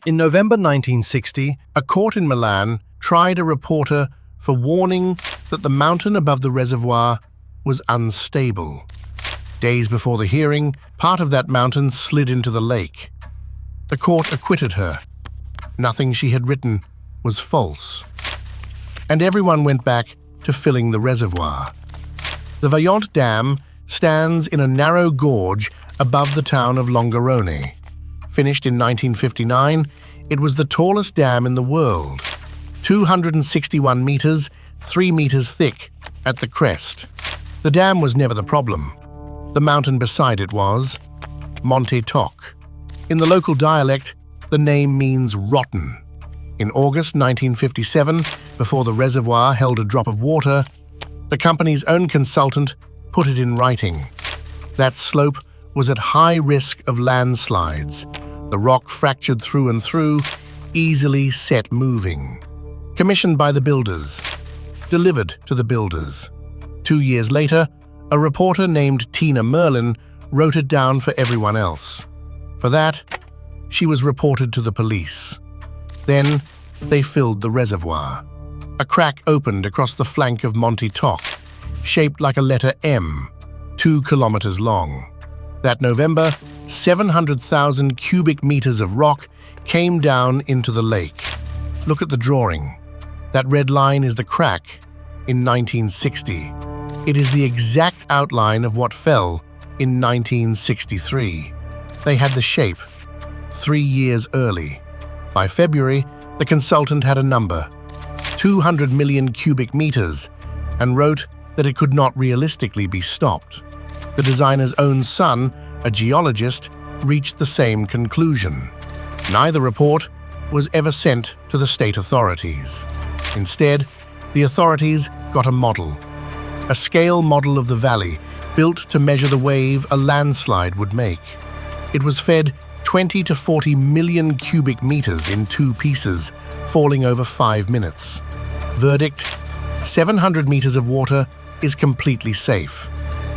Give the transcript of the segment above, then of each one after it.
In November 1960, a court in Milan tried a reporter for warning that the mountain above the reservoir was unstable. Days before the hearing, part of that mountain slid into the lake. The court acquitted her. Nothing she had written was false. And everyone went back to filling the reservoir. The Vajont Dam stands in a narrow gorge above the town of Longarone. Finished in 1959, it was the tallest dam in the world, 261 meters, 3 meters thick at the crest. The dam was never the problem. The mountain beside it was Monte Toc. In the local dialect, the name means rotten. In August 1957, before the reservoir held a drop of water, the company's own consultant put it in writing. That slope was at high risk of landslides. The rock fractured through and through, easily set moving. Commissioned by the builders. Delivered to the builders. 2 years later, a reporter named Tina Merlin wrote it down for everyone else. For that, she was reported to the police. Then, they filled the reservoir. A crack opened across the flank of Monte Toc, shaped like a letter M, 2 kilometers long. That November, 700,000 cubic meters of rock came down into the lake. Look at the drawing. That red line is the crack in 1960. It is the exact outline of what fell in 1963. They had the shape 3 years early. By February, the consultant had a number, 200 million cubic meters, and wrote that it could not realistically be stopped. The designer's own son, a geologist, reached the same conclusion. Neither report was ever sent to the state authorities. Instead, the authorities got a model, a scale model of the valley built to measure the wave a landslide would make. It was fed 20 to 40 million cubic meters in 2 pieces, falling over 5 minutes. Verdict: 700 meters of water is completely safe.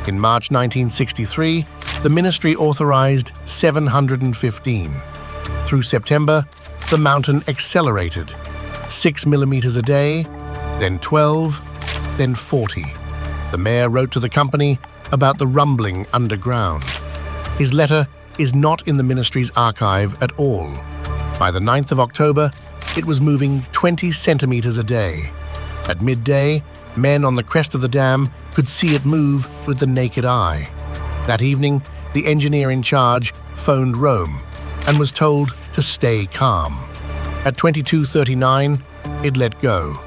In March 1963, the ministry authorized 715. Through September, the mountain accelerated. 6 millimeters a day, then 12, then 40. The mayor wrote to the company about the rumbling underground. His letter is not in the ministry's archive at all. By the 9th of October, it was moving 20 centimeters a day. At midday, men on the crest of the dam could see it move with the naked eye. That evening, the engineer in charge phoned Rome and was told to stay calm. At 22:39, it let go.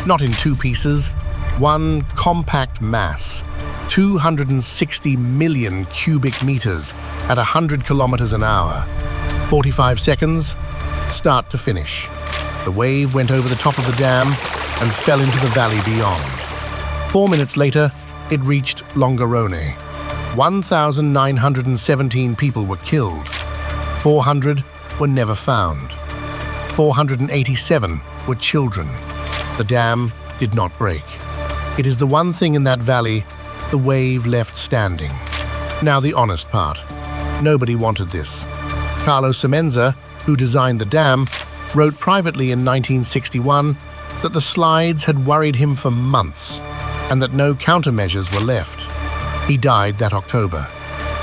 Not in 2 pieces, one compact mass, 260 million cubic meters at 100 kilometers an hour. 45 seconds, start to finish. The wave went over the top of the dam and fell into the valley beyond. 4 minutes later, it reached Longarone. 1,917 people were killed. 400 were never found. 487 were children. The dam did not break. It is the one thing in that valley the wave left standing. Now the honest part. Nobody wanted this. Carlo Semenza, who designed the dam, wrote privately in 1961 that the slides had worried him for months and that no countermeasures were left. He died that October,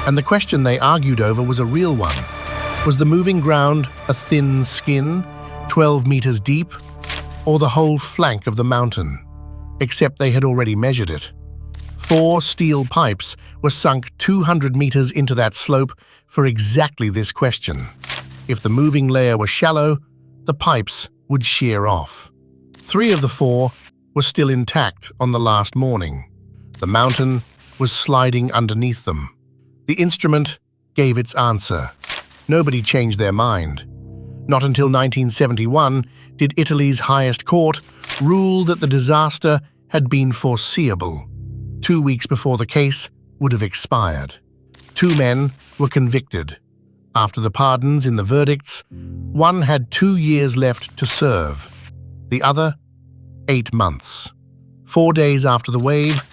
and the question they argued over was a real one. Was the moving ground a thin skin, 12 meters deep, or the whole flank of the mountain? Except they had already measured it. 4 steel pipes were sunk 200 meters into that slope for exactly this question. If the moving layer was shallow, the pipes would shear off. 3 of the 4 were still intact on the last morning. The mountain was sliding underneath them. The instrument gave its answer. Nobody changed their mind. Not until 1971 did Italy's highest court rule that the disaster had been foreseeable. 2 weeks before the case would have expired. 2 men were convicted. After the pardons in the verdicts, one had 2 years left to serve. The other, 8 months. 4 days after the wave,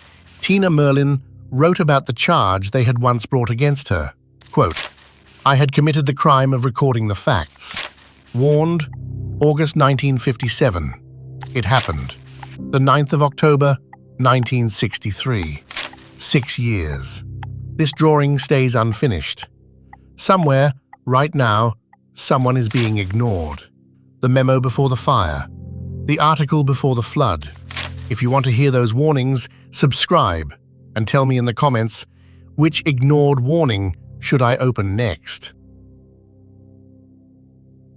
Tina Merlin wrote about the charge they had once brought against her. Quote, "I had committed the crime of recording the facts. Warned, August 1957. It happened. The 9th of October, 1963. 6 years. This drawing stays unfinished. Somewhere, right now, someone is being ignored. The memo before the fire. The article before the flood. If you want to hear those warnings, subscribe and tell me in the comments which ignored warning should I open next.